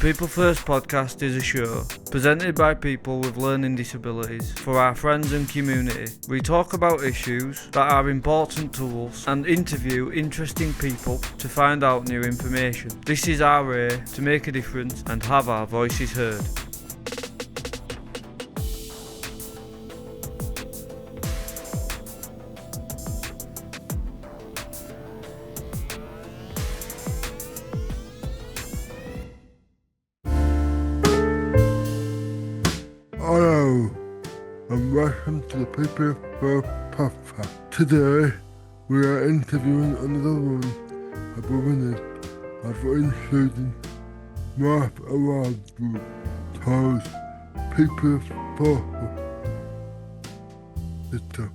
People First podcast is a show presented by people with learning disabilities for our friends and community. We talk about issues that are important to us and interview interesting people to find out new information. This is our way to make a difference and have our voices heard. Hello, and welcome to the People First podcast. Today, we are interviewing another one of the winners of the including Math Award Group called People First. It's a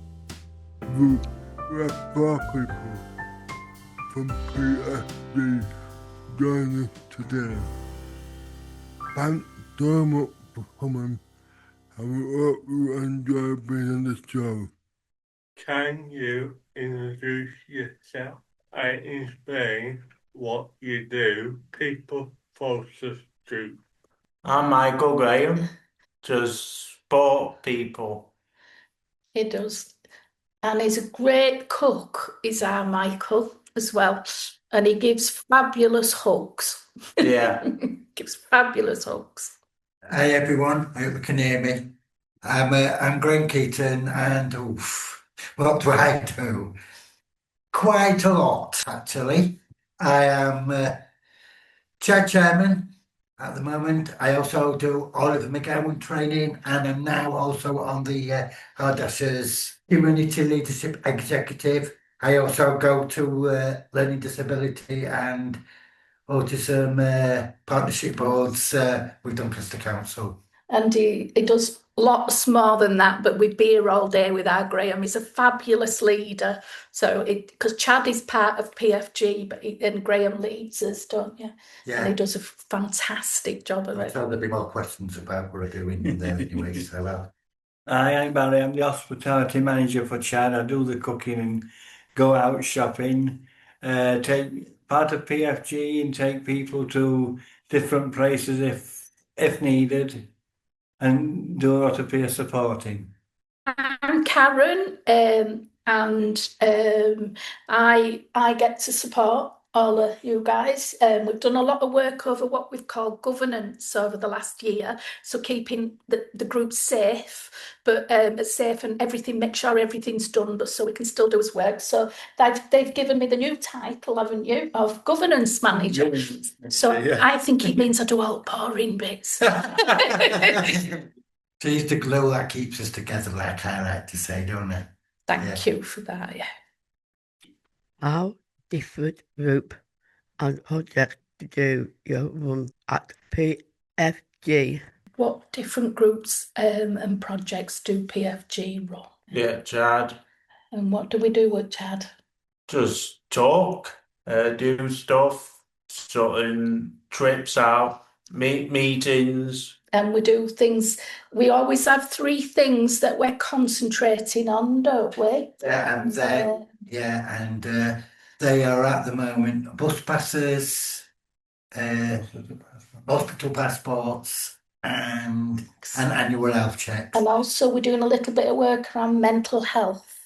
group where 4 people from PFG join us today. Thanks so much for coming. And we hope you enjoy being on the show. Can you introduce yourself and explain what you do, People Forces do? I'm Michael Graham, does sport people. He does. And he's a great cook, is our Michael, as well. And he gives fabulous hugs. Yeah. Gives fabulous hugs. Hi everyone, I hope you can hear me. I'm Graham Keaton and what do I do? Quite a lot actually. I am chairman at the moment. I also do Oliver McGowan training and I'm now also on the Doncaster's Community Leadership Executive. I also go to Learning Disability and Autism Partnership Boards with Doncaster Council. And he does lots more than that, but we'd be here all day with our Graham. He's a fabulous leader. So, because Chad is part of PFG, and Graham leads us, don't you? Yeah. And he does a fantastic job of I it. thought there'd be more questions about what I do in there anyway, so I'm Barry, I'm the hospitality manager for Chad. I do the cooking and go out shopping, take part of PFG and take people to different places if needed, and do a lot of peer supporting. I'm Karen, and I get to support all of you guys. We've done a lot of work over what we've called governance over the last year, so keeping the group safe, but safe and everything, make sure everything's done, but so we can still do his work. So they've given me the new title, haven't you, of governance manager. So yeah. I think it means I do all boring bits. She's the glue that keeps us together, like I like to say, don't I? Thank you for that, yeah. How different group and project do you run at PFG? What different groups and projects do PFG run? Yeah, Chad. And what do we do with Chad? Just talk, do stuff, sorting trips out, meetings. And we do things, we always have 3 things that we're concentrating on, don't we? Yeah, and they are at the moment bus passes, hospital passports, and annual health checks. And also we're doing a little bit of work around mental health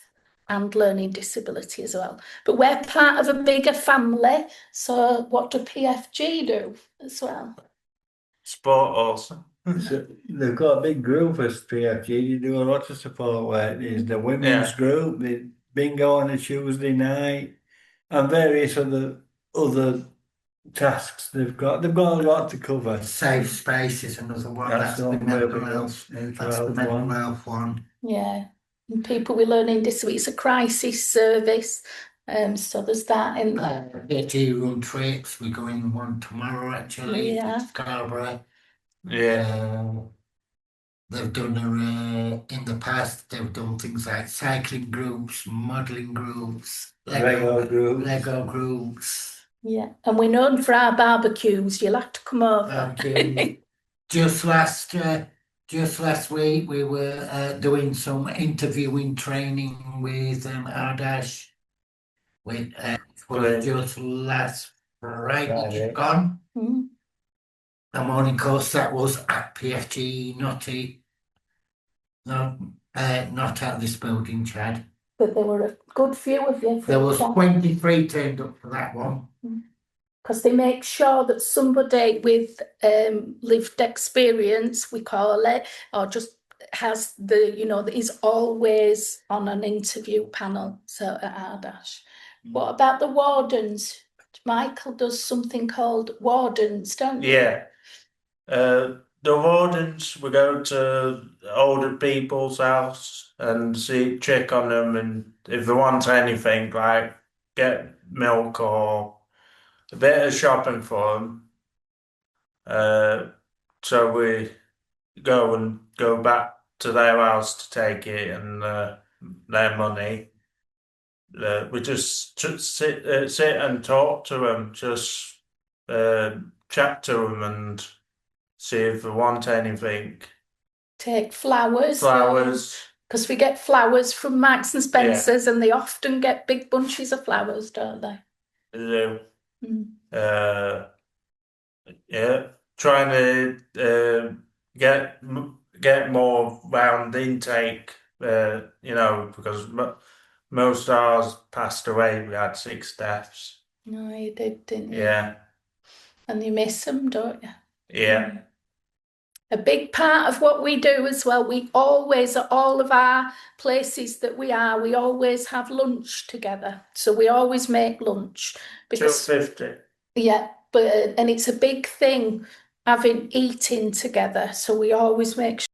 and learning disability as well. But we're part of a bigger family, so what do PFG do as well? Sport also. So they've got a big group as PFG. You do a lot of support work. There's the women's group, the bingo on a Tuesday night, and various other tasks they've got. They've got a lot to cover. Safe space is another one. That's the mental health one. Yeah, and people with learning disabilities, it's a crisis service. So there's that in there. PFG run trips. We're going one tomorrow actually. Yeah. Scarborough. Yeah. They've done in the past. They've done things like cycling groups, modelling groups, Lego groups. Yeah, and we're known for our barbecues. You'll have to come over. Just last week we were doing some interviewing training with Ardash. With just last Friday gone. a morning course that was at PFG, not at this building, Chad. But there were a good few of you. There was 23 turned up for that one. Because they make sure that somebody with lived experience, we call it, or just has that is always on an interview panel. So at Ardash. What about the wardens? Michael does something called wardens, don't you? Yeah. The wardens, we go to older people's house and check on them, and if they want anything, like get milk or a bit of shopping for them. So we go back to their house to take it and their money. We just sit and talk to them, just chat to them and see if they want anything. Take flowers. Flowers. Because we get flowers from Marks and Spencer's, and they often get big bunches of flowers, don't they? They do. Yeah, trying to get more round intake. Because most of ours passed away. We had 6 deaths. No, you did, didn't you? Yeah. And you miss them, don't you? Yeah. A big part of what we do as well, we always, at all of our places that we always have lunch together. So we always make lunch. Because, 250. Yeah, and it's a big thing having eating together. So we always make sure.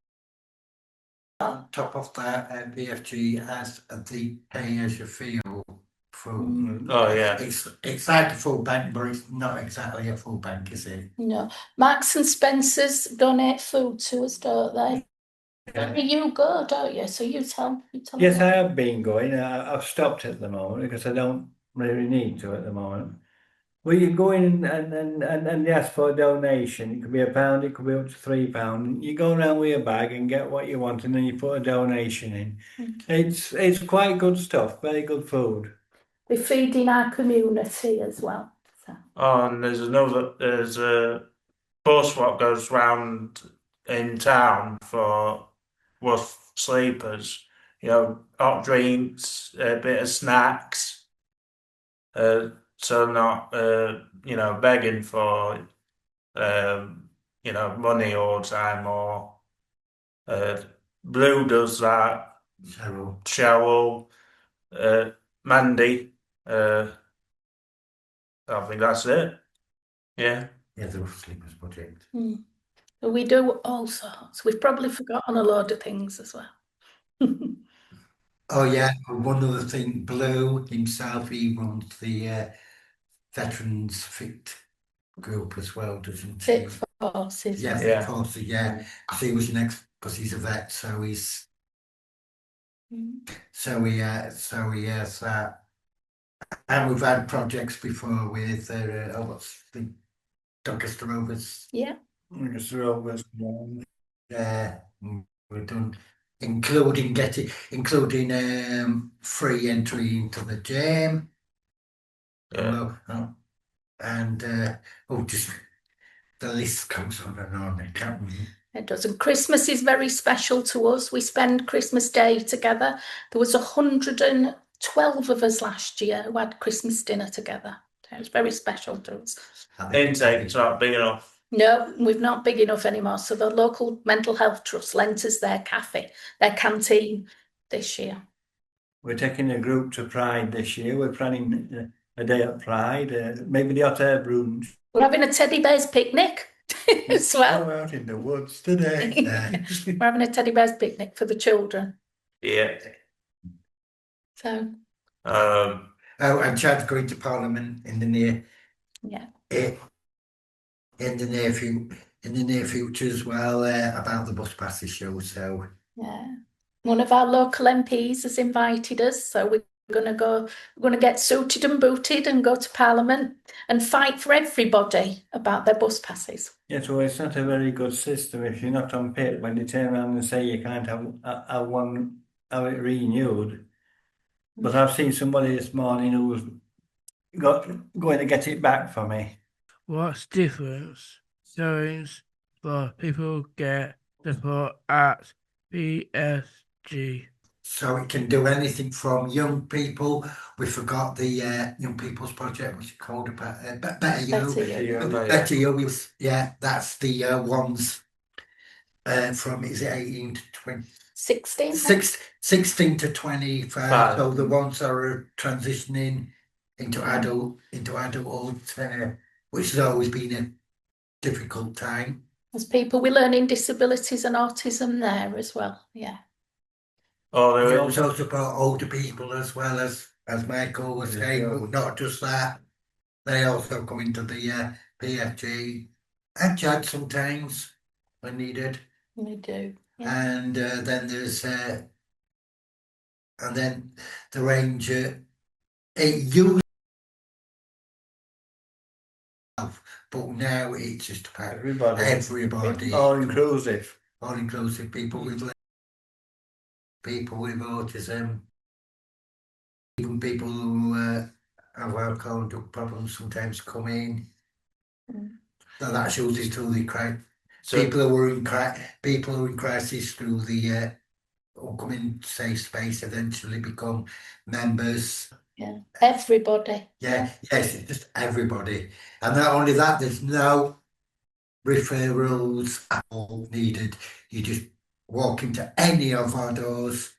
On top of that, BFG has the pay as you feel food. Oh yeah. It's like a full bank, but it's not exactly a full bank, is it? No. Marks and Spencer's donate food to us, don't they? Yeah. You go, don't you? So you tell Yes, me. I have been going. I've stopped at the moment because I don't really need to at the moment. Well, you go in and you ask for a donation. It could be £1, it could be up to £3. You go around with your bag and get what you want, and then you put a donation in. It's quite good stuff, very good food. We're feeding our community as well. So. Oh, and there's a bus what goes round in town for sleepers. Hot drinks, a bit of snacks. So not begging for money all the time, or Blue does that. Cheryl, Mandy, I think that's it. Yeah. Yeah, the sleepers project. We do all sorts. We've probably forgotten a load of things as well. Oh yeah, one other thing, Blue himself, he runs the Veterans Fit group as well, doesn't he? Fit Forces. Yeah, Fit Forces, yeah. Because he was because he's a vet, so he's so he has that. And we've had projects before with what's the Doncaster Rovers? Yeah. Doncaster Rovers. Yeah, we've done including free entry into the gym. Yeah. And just the list goes on and on. I can't really. It does. And Christmas is very special to us. We spend Christmas Day together. There was 112 of us last year who had Christmas dinner together. It was very special to us. Intake's not big enough. No, we're not big enough anymore. So the local mental health trust lent us their canteen this year. We're taking a group to Pride this year. We're planning a day at Pride, maybe the hot air brunch. We're having a teddy bears picnic as well. We're out in the woods today. We're having a teddy bears picnic for the children. Yeah. So. And Chad's going to Parliament in the near. Yeah. In the near future as well, about the bus passes show. So yeah, one of our local MPs has invited us, so we're going to get suited and booted and go to Parliament and fight for everybody about their bus passes. Yes, well, it's not a very good system if you're not on PIP when they turn around and say you can't have it renewed. But I've seen somebody this morning who's going to get it back for me. What's the difference? showings for people who get support at PSG. So it can do anything from young people. We forgot the young people's project, which is called Better You. Better You. Yeah, that's the ones from, is it 18 to 20? 16. 16 to 25. So the ones that are transitioning into adulthood, which has always been a difficult time. There's people with learning disabilities and autism there as well. Yeah. We also support older people as well, as Michael was saying, but not just that. They also come into the PFG and Chad sometimes when needed. We do. Yeah. And then there's the ranger. It used, but now it's just about everybody. All inclusive. All inclusive. People with autism, even people who have alcohol and drug problems sometimes come in. So that's usually through the people who are in crisis through the upcoming safe space eventually become members. Yeah, everybody. Yes, it's just everybody. And not only that, there's no referrals at all needed. You just walk into any of our doors.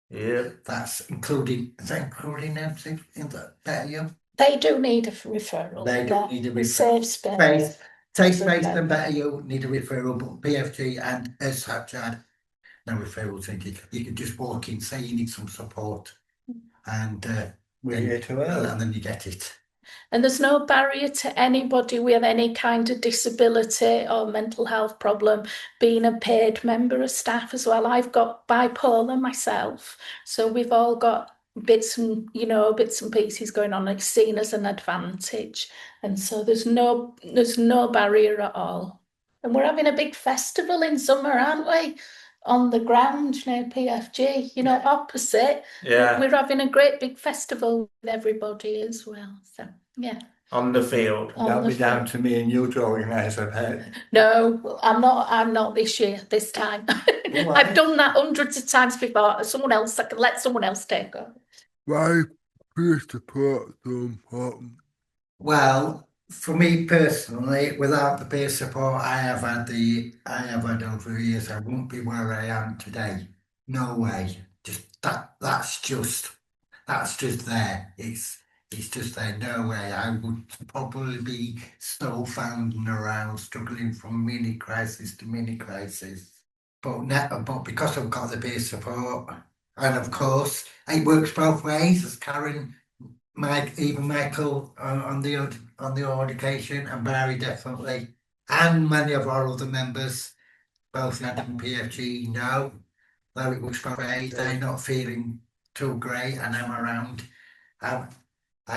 Yeah. Is that including them in the Better You? They do need a referral. They do need a referral. Safe space. Safe space and Better You need a referral, but PFG and S5EP17, no referrals. You can just walk in, say you need some support, and we're here to help, and then you get it. And there's no barrier to anybody with any kind of disability or mental health problem being a paid member of staff as well. I've got bipolar myself, so we've all got bits and pieces going on. It's seen as an advantage, and so there's no barrier at all. And we're having a big festival in summer, aren't we? On the ground near PFG, opposite. Yeah. We're having a great big festival with everybody as well. So, yeah. On the field. That'll be down to me and you to organise, I bet. No, I'm not this year, this time. I've done that hundreds of times before. I can let someone else take over. Why peer support so important? Well, for me personally, without the peer support I have had over the years, I wouldn't be where I am today. No way. That's just there. It's just there. No way. I would probably be still founding around, struggling from mini crisis to mini crisis. But because I've got the peer support, and of course it works both ways, as Karen, even Michael on the education, and Barry definitely, and many of our other members, both in PFG, know that it works both ways. They're not feeling too great, and I'm around. I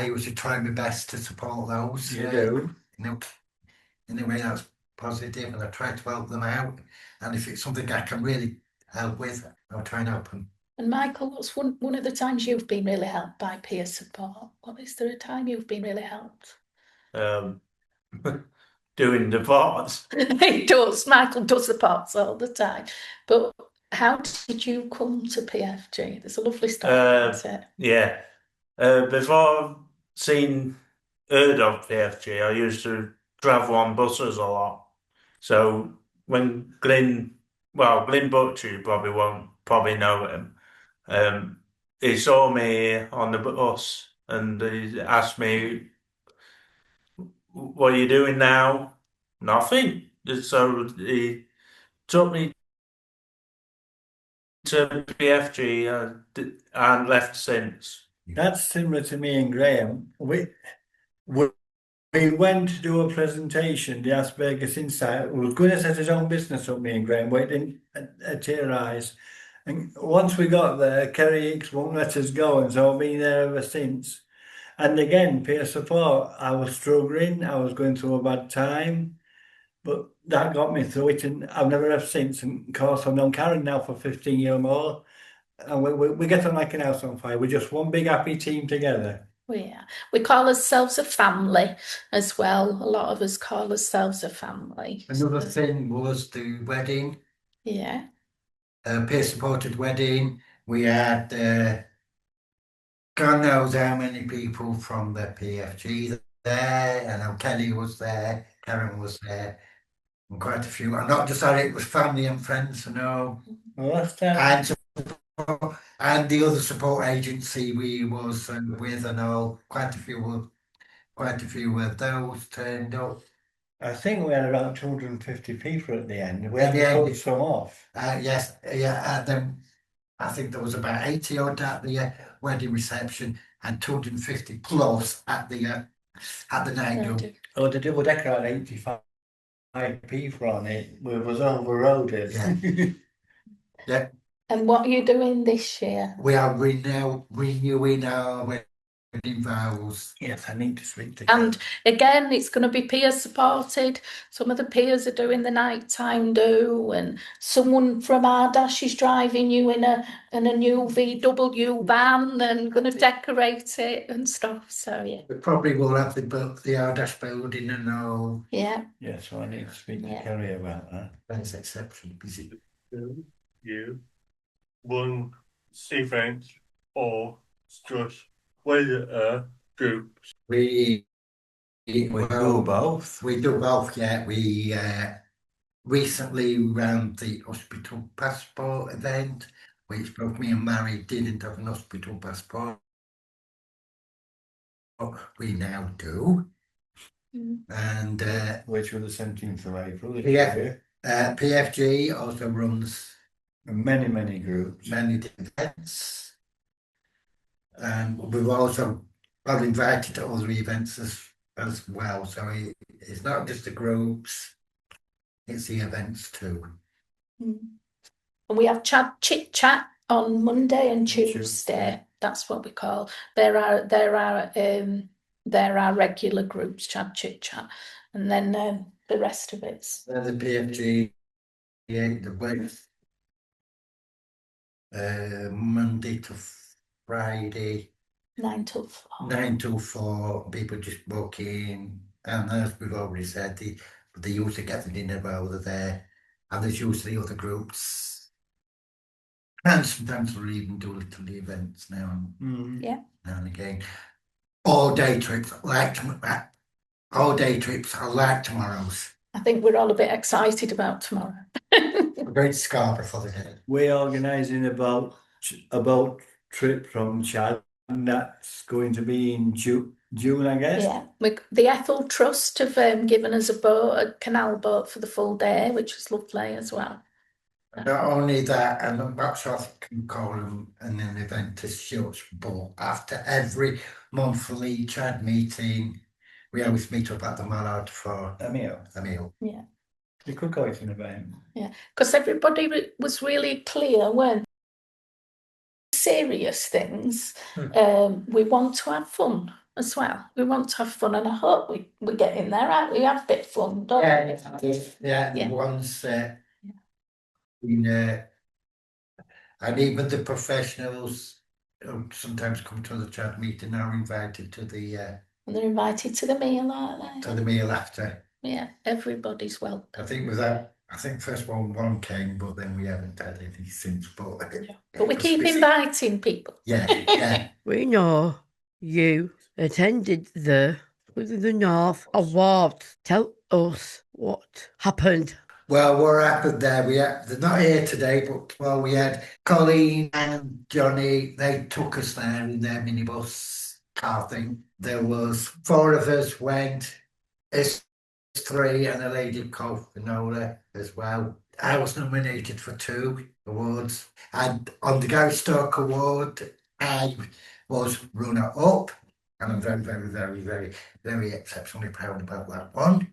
usually try my best to support those. You do. In a way that's positive, and I try to help them out. And if it's something I can really help with, I'll try and help them. And Michael, what's one of the times you've been really helped by peer support? Is there a time you've been really helped? Doing the parts. He does. Michael does the parts all the time. But how did you come to PFG? There's a lovely story, isn't it? Yeah. Before heard of PFG, I used to travel on buses a lot. So when Glyn Butcher, you probably know him. He saw me on the bus and he asked me, "What are you doing now?" "Nothing." So he took me to PFG and left since. That's similar to me and Graham. We went to do a presentation, the Asperger's Insight. We was going to set his own business up, me and Graham, but it didn't materialise. And once we got there, Kerry Hicks won't let us go, and so I've been there ever since. And again, peer support. I was struggling, I was going through a bad time, but that got me through it, and I've never left since. And of course, I've known Karen now for 15 years more, and we get on like an house on fire. We're just one big happy team together. We call ourselves a family as well. A lot of us call ourselves a family. Another thing was the wedding, Yeah. peer-supported wedding. We had God knows how many people from the PFG there. I know Kelly was there, Karen was there, and quite a few. I'm not just sorry, it was family and friends, you know. Well, that's that. And the other support agency we was with, and all, quite a few of those turned up. I think we had about 250 people at the end. We At had the to end. cut some off. Yes, yeah, and then I think there was about 80 odd at the wedding reception and 250 plus at the night do. Oh, the double decker had 85 people on it. We was overloaded. Yeah. Yeah. And what are you doing this year? We are renewing our wedding vows. Yes, I need to speak to And again, it's going to be peer supported. Some of the peers are doing the nighttime do, and someone from Ardash is driving you in a new VW van and going to decorate it and stuff. So yeah. We probably will have the Ardash building and all. Yeah. Yeah, so I need to speak to Kerry about that. That's exceptionally busy. You one event or just with groups? We do both. We do both, yeah. We recently ran the hospital passport event, which both me and Mary didn't have an hospital passport. We now do. And which was the 17th of April. PFG also runs many groups, many events. And we've also got invited to other events as well. So it's not just the groups, it's the events too. And we have chit chat on Monday and Tuesday. That's what we call. There are regular groups, chit chat, and then the rest of it's the PFG, the Wednesday, Monday to Friday, 9 till 4. 9 till 4. People just walk in, and as we've already said, they usually get the dinner while they're there, and there's usually other groups, and sometimes we'll even do little events now and now and again. All day trips, all day trips are like tomorrow's. I think we're all a bit excited about tomorrow. We're going to Scarborough for the day. We're organising a boat trip from Chad, and that's going to be in June, I guess. Yeah, the Ethel Trust have given us a canal boat for the full day, which was lovely as well. Not only that, and I'm not sure if I can call them an event as such, but after every monthly Chad meeting, we always meet up at the Mallard for a meal. Yeah. You could go to an event. Yeah, because everybody was really clear when serious things. We want to have fun as well. We want to have fun, and I hope we get in there, right? We have a bit of fun, don't we? Yeah. The ones and even the professionals who sometimes come to the Chad meeting are invited to the and they're invited to the meal, aren't they? To the meal after. Yeah, everybody's welcome. I think first one came, but then we haven't had anything since. But we keep inviting people. Yeah. We know you attended the North Awards. Tell us what happened. Well, what happened there? They're not here today, but we had Colleen and Johnny. They took us there in their minibus car thing. There was 4 of us went. It's 3 and a lady called Finola as well. I was nominated for 2 awards, and on the Gary Stoke Award, I was runner-up, and I'm very, very, very, very, very exceptionally proud about that one.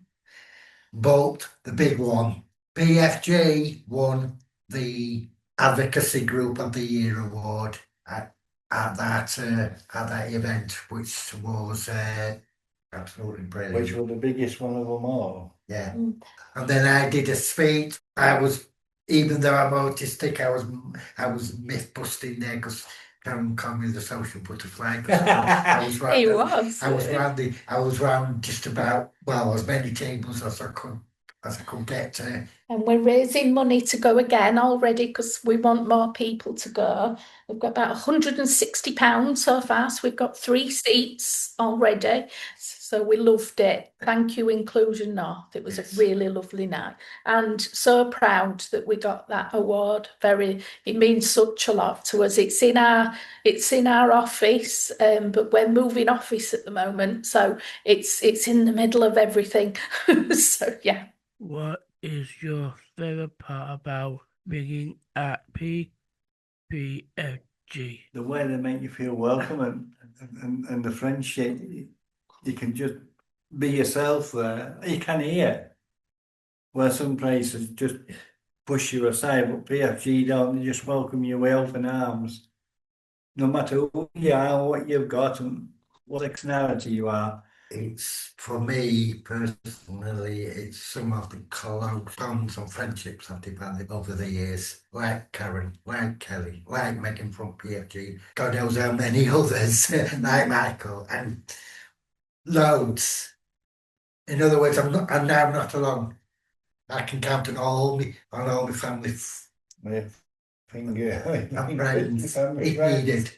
But the big one, PFG won the Advocacy Group of the Year award at that event, which was absolutely brilliant. Which was the biggest one of them all. Yeah. And then I did a speech. Even though I'm autistic, I was myth busting there because Karen called me the social butterfly. 'Cause I was round, He was. I was round just about, well, as many tables as I could get to. And we're raising money to go again already because we want more people to go. We've got about £160 so far, so we've got 3 seats already. So we loved it. Thank you, Inclusion North. It was a really lovely night, and so proud that we got that award. It means such a lot to us. It's in our office, but we're moving office at the moment, so it's in the middle of everything. So yeah. What is your favourite part about being at PFG? The way they make you feel welcome and the friendship, you can just be yourself there. You can hear where some places just push you aside, but PFG don't. They just welcome you with open arms, no matter who you are, what you've got, and what nationality you are. It's, for me personally, it's some of the close bonds and friendships I've developed over the years, like Karen, like Kelly, like Megan from PFG, God knows how many others, like Michael, and loads. In other words, I'm now not alone. I can count on all my family and friends if needed.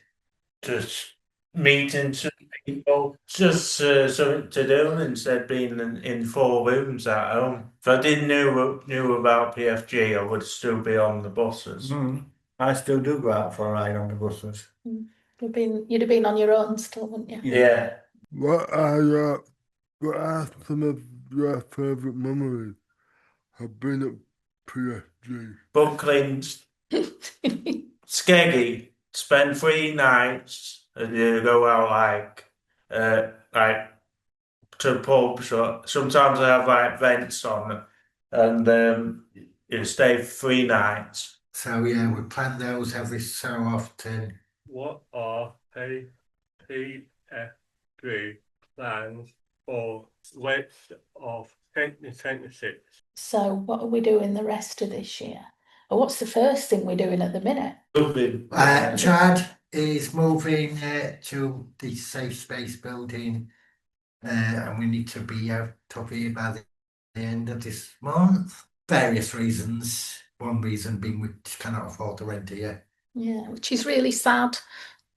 Just meeting some people, just something to do instead of being in 4 rooms at home. If I didn't knew about PFG, I would still be on the buses. I still do go out for a ride on the buses. You'd have been on your own still, wouldn't you? Yeah. What are some of your favourite memories of being at PFG? Buckling's, Skeggy, spend 3 nights and you go out like to the pub. So sometimes I have like events on, and you stay 3 nights. So yeah, we plan those every so often. What are PFG plans for rest of 2026? So what are we doing the rest of this year? Or what's the first thing we're doing at the minute? Chad is moving to the safe space building, and we need to be out of here by the end of this month. Various reasons. One reason being we cannot afford to rent here. Yeah, which is really sad.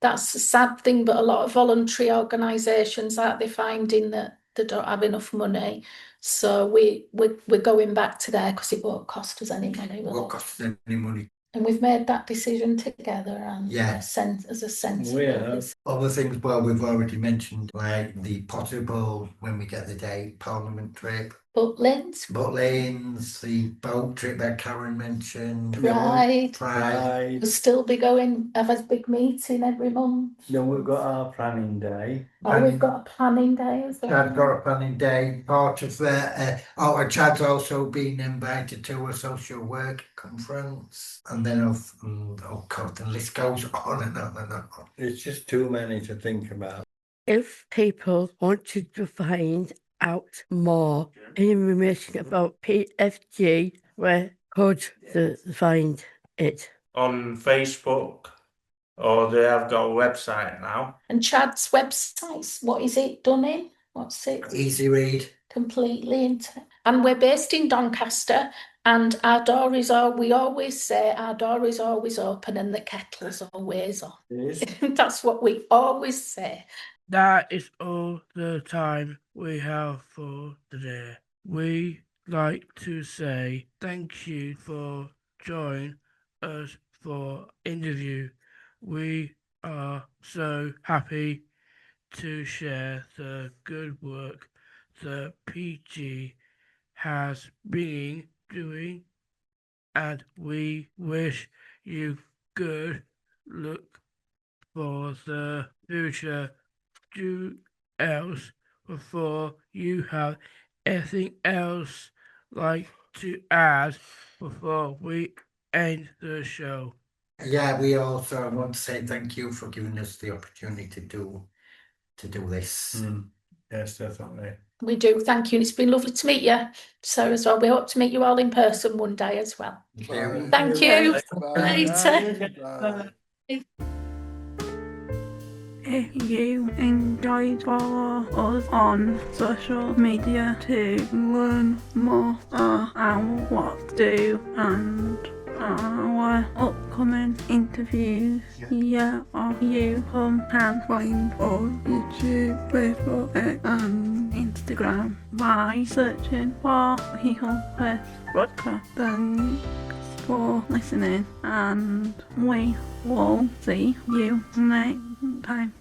That's a sad thing, but a lot of voluntary organisations aren't they finding that they don't have enough money. So we're going back to there because it won't cost us any money. Won't cost us any money. And we've made that decision together and Yeah. as a sensible. Other things, well, we've already mentioned, like the possible, when we get the date, Parliament trip. Butlins, the boat trip that Karen mentioned. Pride. Pride. We'll still be going, have a big meeting every month. Then we've got our planning day. We've got a planning day as well. Chad's got a planning day, part of and Chad's also been invited to a social work conference. And then God, the list goes on and on and on. It's just too many to think about. If people wanted to find out more information about PFG, where could they find it? On Facebook, or they have got a website now. And Chad's website, what is it done in? What's it? Easy read. Completely and we're based in Doncaster, and we always say our door is always open and the kettle's always on. That's what we always say. That is all the time we have for today. We like to say thank you for joining us for interview. We are so happy to share the good work the PG has been doing, and we wish you good luck for the future. Do else before you have anything else like to add before we end the show? Yeah, we also want to say thank you for giving us the opportunity to do this. Yes, definitely. We do, thank you. And it's been lovely to meet you, so as well. We hope to meet you all in person one day as well. Thank you. Thank you. Bye. Later. Bye. if you enjoyed, follow us on social media to learn more about what to do and our upcoming interviews. Yeah, or you can find us YouTube, Facebook, and Instagram by searching for Eagle Quest Broadcast. Thanks for listening, and we will see you next time.